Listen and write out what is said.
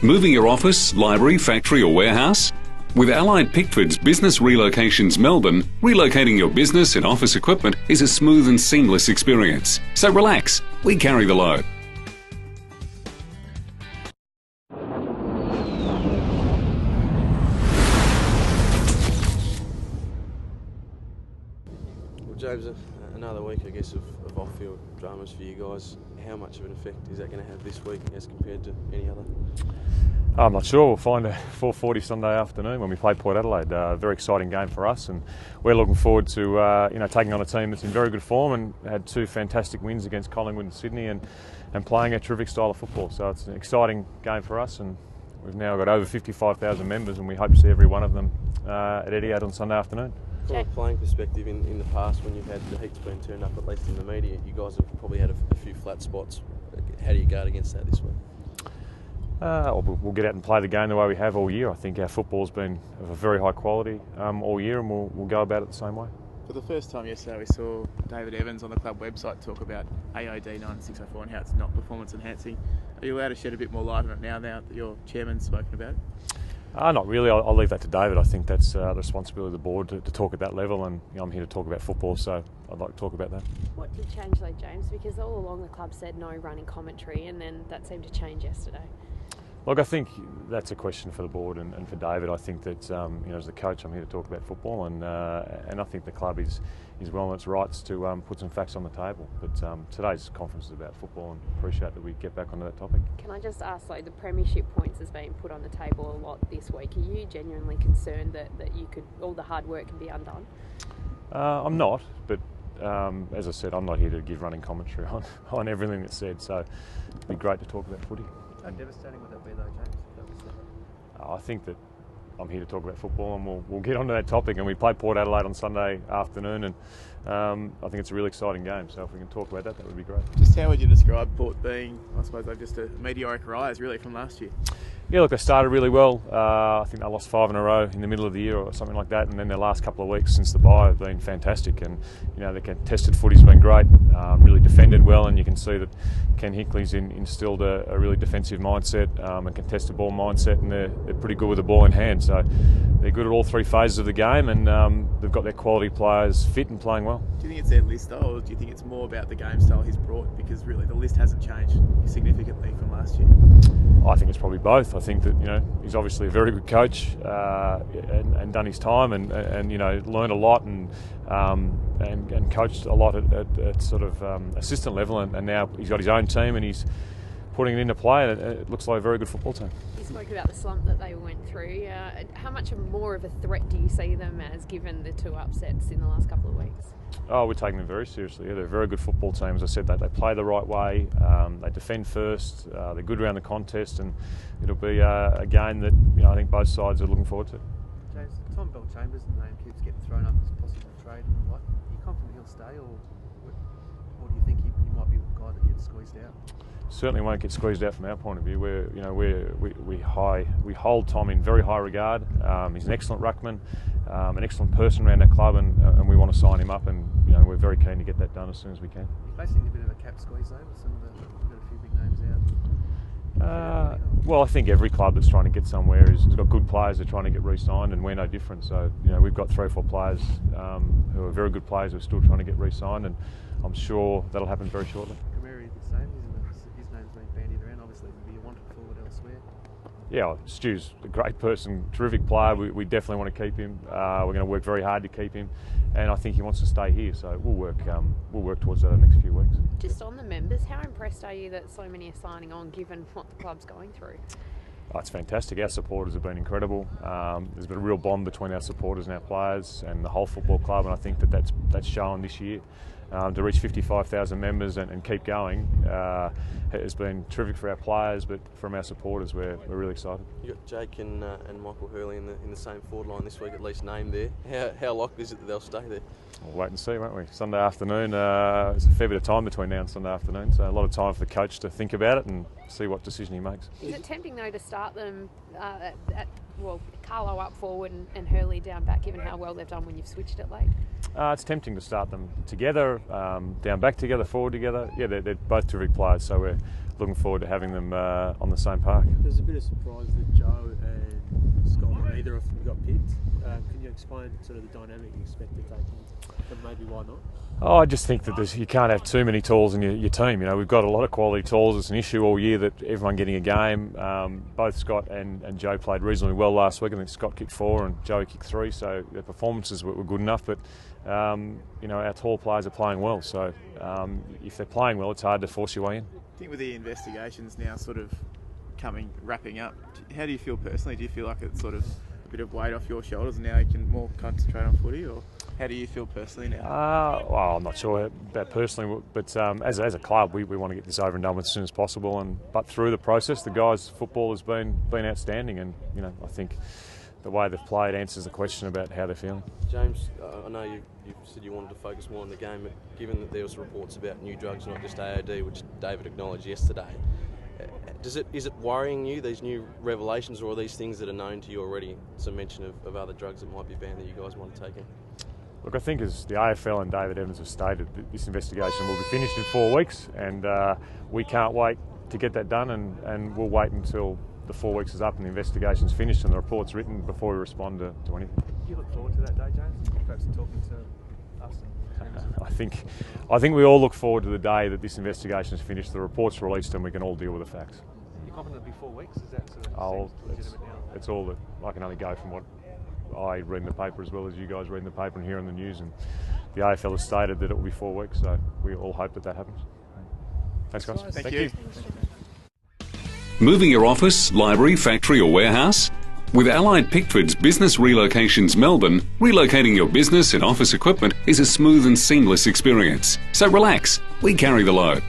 Moving your office, library, factory or warehouse? With Allied Pickford's Business Relocations Melbourne, relocating your business and office equipment is a smooth and seamless experience. So relax, we carry the load. Well, James, another week, I guess, of off-field dramas for you guys. How much of an effect is that going to have this week as compared to any other? I'm not sure. We'll find at 4:40 Sunday afternoon when we play Port Adelaide. Very exciting game for us, and we're looking forward to taking on a team that's in very good form and had two fantastic wins against Collingwood and Sydney, and playing a terrific style of football. So it's an exciting game for us, and we've now got over 55,000 members, and we hope to see every one of them at Etihad on Sunday afternoon. From a playing perspective, in the past when you've had the heat's been turned up, at least in the media, you guys have probably had a few flat spots. How do you guard against that this week? We'll get out and play the game the way we have all year. I think our football's been of a very high quality all year, and we'll go about it the same way. For the first time yesterday, we saw David Evans on the club website talk about AOD 9604 and how it's not performance enhancing. Are you allowed to shed a bit more light on it now that your chairman's spoken about it? Not really. I'll leave that to David. I think that's the responsibility of the board to talk at that level, and I'm here to talk about football, so I'd like to talk about that. What did change though, James? Because all along the club said no running commentary, and then that seemed to change yesterday. Look, I think that's a question for the board and for David. I think that as the coach, I'm here to talk about football, and I think the club is well in its rights to put some facts on the table. But today's conference is about football, and appreciate that we get back onto that topic. Can I just ask, the premiership points has been put on the table a lot this week. Are you genuinely concerned that all the hard work can be undone? I'm not, but as I said, I'm not here to give running commentary on everything that's said. So it'd be great to talk about footy. How devastating would that be, though, James? I think that I'm here to talk about football, and we'll get onto that topic. And we play Port Adelaide on Sunday afternoon, and I think it's a really exciting game. So if we can talk about that would be great. Just how would you describe Port being, I suppose, just a meteoric rise, really, from last year? Yeah, look, they started really well. I think they lost 5 in a row in the middle of the year or something like that, and then their last couple of weeks since the bye have been fantastic. And the contested footy's been great, really defended well, and you can see that Ken Hickley's instilled a really defensive mindset, a contested ball mindset, and they're pretty good with the ball in hand. So they're good at all three phases of the game, and they've got their quality players fit and playing well. Do you think it's their list, though, or do you think it's more about the game style he's brought? Because really, the list hasn't changed significantly from last year. I think it's probably both. I think that he's obviously a very good coach and done his time and learned a lot and coached a lot at sort of assistant level, and now he's got his own team and he's putting it into play, and it looks like a very good football team. You spoke about the slump that they went through. How much more of a threat do you see them as, given the two upsets in the last couple of weeks? Oh, we're taking them very seriously. Yeah, they're a very good football team. As I said, they play the right way. They defend first. They're good around the contest, and it'll be a game that I think both sides are looking forward to. James, Tom Bell-Chambers' name keeps getting thrown up as a possible trade and the like. Are you confident he'll stay, or do you think he might be the guy that gets squeezed out? Certainly won't get squeezed out from our point of view. We hold Tom in very high regard. He's an excellent ruckman, an excellent person around our club, and we want to sign him up, and we're very keen to get that done as soon as we can. You're facing a bit of a cap squeeze though, with some of you've got a few big names out. Well, I think every club that's trying to get somewhere has got good players that are trying to get re-signed, and we're no different. So we've got 3 or 4 players who are very good players who are still trying to get re-signed, and I'm sure that'll happen very shortly. The same, isn't it? His name's been bandied around. Obviously, he'd be a wanted forward elsewhere. Yeah, Stu's a great person, terrific player. We definitely want to keep him. We're going to work very hard to keep him, and I think he wants to stay here. So we'll work towards that in the next few weeks. Just on the members, how impressed are you that so many are signing on, given what the club's going through? Oh, it's fantastic. Our supporters have been incredible. There's been a real bond between our supporters and our players and the whole football club, and I think that's shown this year. To reach 55,000 members and keep going has been terrific for our players, but from our supporters, we're really excited. You got Jake and Michael Hurley in the same forward line this week, at least named there. How likely is it that they'll stay there? We'll wait and see, won't we? Sunday afternoon, there's a fair bit of time between now and Sunday afternoon, so a lot of time for the coach to think about it and see what decision he makes. Is it tempting though to start them Carlo up forward and Hurley down back, given how well they've done when you've switched it late? It's tempting to start them together, down back together, forward together. Yeah, they're both terrific players, so we're looking forward to having them on the same park. There's a bit of surprise that Joe and Scott, neither of them got picked. Can you explain sort of the dynamic you expect to take and maybe why not? Oh, I just think that you can't have too many tools in your team. You know, we've got a lot of quality tools. It's an issue all year that everyone getting a game. Both Scott and Joe played reasonably well last week. I think Scott kicked 4 and Joey kicked 3, so their performances were good enough. But you know, our tall players are playing well. So if they're playing well, it's hard to force your way in. I think with the investigations now sort of wrapping up, how do you feel personally? Do you feel like it's sort of a bit of weight off your shoulders and now you can more concentrate on footy, or how do you feel personally now? Well, I'm not sure about personally, but as a club, we want to get this over and done with as soon as possible. But through the process, the guys' football has been outstanding, and you know, I think the way they've played answers the question about how they're feeling. James, I know you said you wanted to focus more on the game, but given that there was reports about new drugs, not just AOD, which David acknowledged yesterday, is it worrying you, these new revelations, or are these things that are known to you already? Some mention of other drugs that might be banned that you guys want to take in? Look, I think as the AFL and David Evans have stated, this investigation will be finished in 4 weeks, and we can't wait to get that done, and we'll wait until the 4 weeks is up and the investigation's finished and the report's written before we respond to anything. Do you look forward to that day, James? Perhaps talking to us? I think we all look forward to the day that this investigation is finished, the report's released, and we can all deal with the facts. You're confident it'll be 4 weeks? Is that sort of legitimate now? It's all that I can only go from what I read in the paper as well as you guys read in the paper and hear on the news, and the AFL has stated that it will be 4 weeks, so we all hope that happens. Thanks, guys. Thank you. Moving your office, library, factory or warehouse? With Allied Pickford's Business Relocations Melbourne, relocating your business and office equipment is a smooth and seamless experience. So relax, we carry the load.